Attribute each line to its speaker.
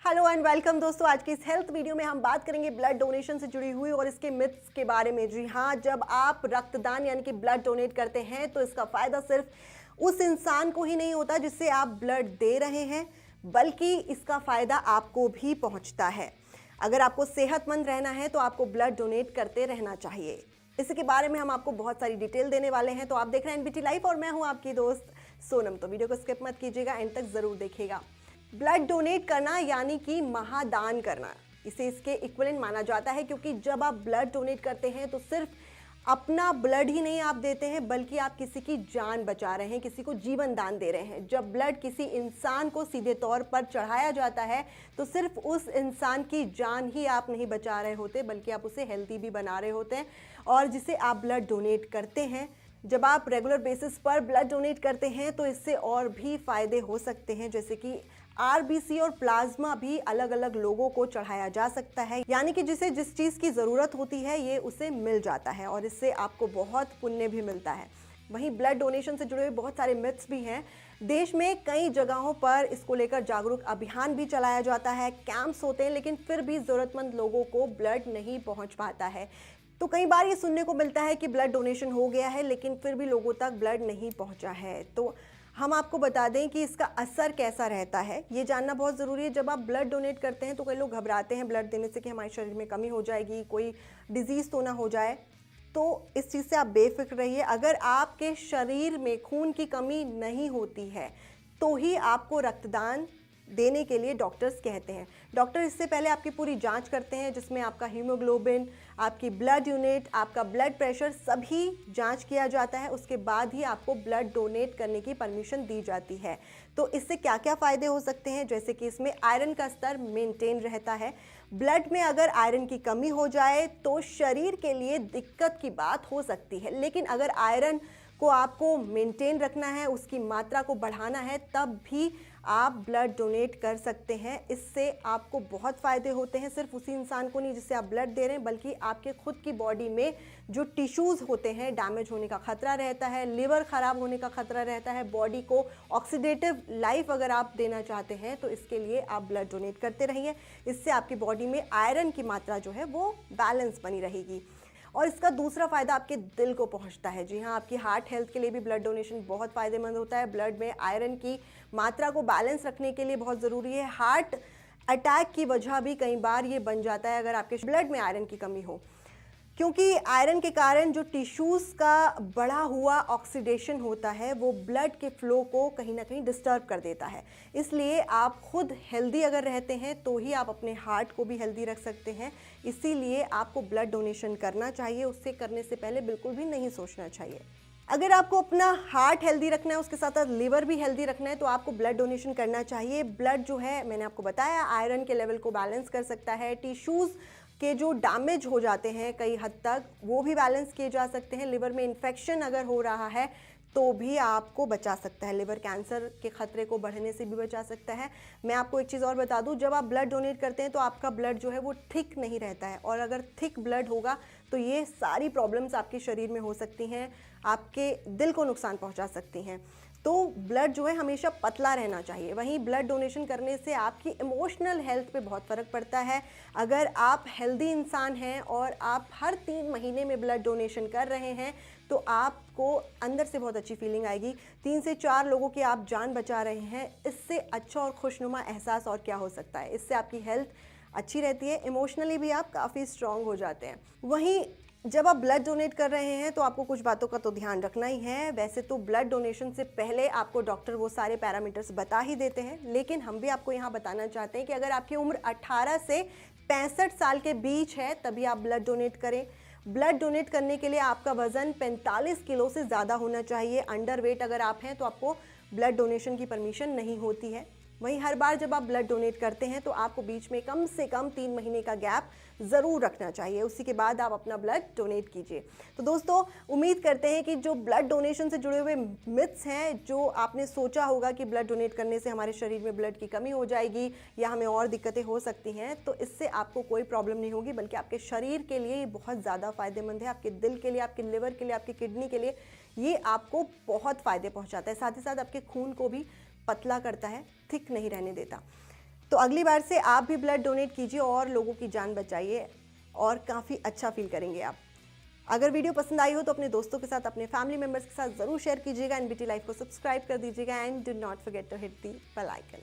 Speaker 1: Hello and welcome दोस्तों। आज की इस हेल्थ वीडियो में हम बात करेंगे ब्लड डोनेशन से जुड़ी हुई और इसके मिथ्स के बारे में। जी हाँ, जब आप रक्तदान यानी कि ब्लड डोनेट करते हैं तो इसका फायदा सिर्फ उस इंसान को ही नहीं होता जिससे आप ब्लड दे रहे हैं, बल्कि इसका फायदा आपको भी पहुंचता है। अगर आपको सेहतमंद रहना है तो आपको ब्लड डोनेट करते रहना चाहिए। इसी के बारे में हम आपको बहुत सारी डिटेल देने वाले हैं। तो आप देख रहे हैं एनबीटी लाइव और मैं हूं आपकी दोस्त सोनम। तो वीडियो को स्किप मत कीजिएगा, एंड तक जरूर देखिएगा। ब्लड डोनेट करना यानी कि महादान करना, इसे इसके इक्विवेलेंट माना जाता है, क्योंकि जब आप ब्लड डोनेट करते हैं तो सिर्फ अपना ब्लड ही नहीं आप देते हैं, बल्कि आप किसी की जान बचा रहे हैं, किसी को जीवन दान दे रहे हैं। जब ब्लड किसी इंसान को सीधे तौर पर चढ़ाया जाता है तो सिर्फ उस इंसान की जान ही आप नहीं बचा रहे होते, बल्कि आप उसे हेल्दी भी बना रहे होते हैं। और जिसे आप ब्लड डोनेट करते हैं, जब आप रेगुलर बेसिस पर ब्लड डोनेट करते हैं तो इससे और भी फायदे हो सकते हैं, जैसे कि आरबीसी और प्लाज्मा भी अलग अलग लोगों को चढ़ाया जा सकता है, यानी कि जिसे जिस चीज़ की ज़रूरत होती है ये उसे मिल जाता है और इससे आपको बहुत पुण्य भी मिलता है। वहीं ब्लड डोनेशन से जुड़े हुए बहुत सारे मिथ्स भी हैं। देश में कई जगहों पर इसको लेकर जागरूक अभियान भी चलाया जाता है, कैंप्स होते हैं, लेकिन फिर भी ज़रूरतमंद लोगों को ब्लड नहीं पहुँच पाता है। तो कई बार ये सुनने को मिलता है कि ब्लड डोनेशन हो गया है लेकिन फिर भी लोगों तक ब्लड नहीं पहुंचा है। तो हम आपको बता दें कि इसका असर कैसा रहता है, ये जानना बहुत ज़रूरी है। जब आप ब्लड डोनेट करते हैं तो कई लोग घबराते हैं ब्लड देने से कि हमारे शरीर में कमी हो जाएगी, कोई डिजीज़ तो ना हो जाए। तो इस चीज़ से आप बेफिक्र रहिए। अगर आपके शरीर में खून की कमी नहीं होती है तो ही आपको रक्तदान देने के लिए डॉक्टर्स कहते हैं। डॉक्टर इससे पहले आपकी पूरी जांच करते हैं, जिसमें आपका हीमोग्लोबिन, आपकी ब्लड यूनिट, आपका ब्लड प्रेशर सभी जांच किया जाता है। उसके बाद ही आपको ब्लड डोनेट करने की परमिशन दी जाती है। तो इससे क्या क्या फ़ायदे हो सकते हैं, जैसे कि इसमें आयरन का स्तर मेंटेन रहता है। ब्लड में अगर आयरन की कमी हो जाए तो शरीर के लिए दिक्कत की बात हो सकती है, लेकिन अगर आयरन को आपको मेंटेन रखना है, उसकी मात्रा को बढ़ाना है, तब भी आप ब्लड डोनेट कर सकते हैं। इससे आपको बहुत फ़ायदे होते हैं। सिर्फ उसी इंसान को नहीं जिससे आप ब्लड दे रहे हैं, बल्कि आपके खुद की बॉडी में जो टिश्यूज़ होते हैं, डैमेज होने का खतरा रहता है, लिवर ख़राब होने का खतरा रहता है। बॉडी को ऑक्सीडेटिव लाइफ अगर आप देना चाहते हैं तो इसके लिए आप ब्लड डोनेट करते रहिए। इससे आपकी बॉडी में आयरन की मात्रा जो है वो बैलेंस बनी रहेगी। और इसका दूसरा फ़ायदा आपके दिल को पहुंचता है। जी हाँ, आपकी हार्ट हेल्थ के लिए भी ब्लड डोनेशन बहुत फ़ायदेमंद होता है। ब्लड में आयरन की मात्रा को बैलेंस रखने के लिए बहुत ज़रूरी है। हार्ट अटैक की वजह भी कई बार ये बन जाता है अगर आपके ब्लड में आयरन की कमी हो, क्योंकि आयरन के कारण जो टिश्यूज़ का बढ़ा हुआ ऑक्सीडेशन होता है वो ब्लड के फ्लो को कहीं ना कहीं डिस्टर्ब कर देता है। इसलिए आप खुद हेल्दी अगर रहते हैं तो ही आप अपने हार्ट को भी हेल्दी रख सकते हैं। इसीलिए आपको ब्लड डोनेशन करना चाहिए, उससे करने से पहले बिल्कुल भी नहीं सोचना चाहिए। अगर आपको अपना हार्ट हेल्दी रखना है, उसके साथ साथ लिवर भी हेल्दी रखना है, तो आपको ब्लड डोनेशन करना चाहिए। ब्लड जो है, मैंने आपको बताया, आयरन के लेवल को बैलेंस कर सकता है। टिश्यूज़ के जो डैमेज हो जाते हैं कई हद तक, वो भी बैलेंस किए जा सकते हैं। लिवर में इन्फेक्शन अगर हो रहा है तो भी आपको बचा सकता है, लिवर कैंसर के खतरे को बढ़ने से भी बचा सकता है। मैं आपको एक चीज़ और बता दूं, जब आप ब्लड डोनेट करते हैं तो आपका ब्लड जो है वो थिक नहीं रहता है, और अगर थिक ब्लड होगा तो ये सारी प्रॉब्लम्स आपके शरीर में हो सकती हैं, आपके दिल को नुकसान पहुंचा सकती हैं। तो ब्लड जो है हमेशा पतला रहना चाहिए। वहीं ब्लड डोनेशन करने से आपकी इमोशनल हेल्थ पे बहुत फ़र्क पड़ता है। अगर आप हेल्दी इंसान हैं और आप हर 3 महीने में ब्लड डोनेशन कर रहे हैं तो आपको अंदर से बहुत अच्छी फीलिंग आएगी। 3 से 4 लोगों की आप जान बचा रहे हैं, इससे अच्छा और खुशनुमा एहसास और क्या हो सकता है। इससे आपकी हेल्थ अच्छी रहती है, इमोशनली भी आप काफ़ी स्ट्रॉन्ग हो जाते हैं। वहीं जब आप ब्लड डोनेट कर रहे हैं तो आपको कुछ बातों का तो ध्यान रखना ही है। वैसे तो ब्लड डोनेशन से पहले आपको डॉक्टर वो सारे पैरामीटर्स बता ही देते हैं, लेकिन हम भी आपको यहाँ बताना चाहते हैं कि अगर आपकी उम्र 18 से 65 साल के बीच है तभी आप ब्लड डोनेट करें। ब्लड डोनेट करने के लिए आपका वज़न 45 किलो से ज़्यादा होना चाहिए। अंडर वेट अगर आप हैं तो आपको ब्लड डोनेशन की परमिशन नहीं होती है। वहीं हर बार जब आप ब्लड डोनेट करते हैं तो आपको बीच में कम से कम 3 महीने का गैप ज़रूर रखना चाहिए, उसी के बाद आप अपना ब्लड डोनेट कीजिए। तो दोस्तों, उम्मीद करते हैं कि जो ब्लड डोनेशन से जुड़े हुए मिथ्स हैं, जो आपने सोचा होगा कि ब्लड डोनेट करने से हमारे शरीर में ब्लड की कमी हो जाएगी या हमें और दिक्कतें हो सकती हैं, तो इससे आपको कोई प्रॉब्लम नहीं होगी, बल्कि आपके शरीर के लिए ये बहुत ज़्यादा फ़ायदेमंद है। आपके दिल के लिए, आपके लिवर के लिए, आपकी किडनी के लिए ये आपको बहुत फ़ायदे पहुँचाता है। साथ ही साथ आपके खून को भी पतला करता है, थिक नहीं रहने देता। तो अगली बार से आप भी ब्लड डोनेट कीजिए और लोगों की जान बचाइए और काफ़ी अच्छा फील करेंगे आप। अगर वीडियो पसंद आई हो तो अपने दोस्तों के साथ, अपने फैमिली मेंबर्स के साथ ज़रूर शेयर कीजिएगा। एनबीटी लाइव को सब्सक्राइब कर दीजिएगा and do not forget to hit the bell icon.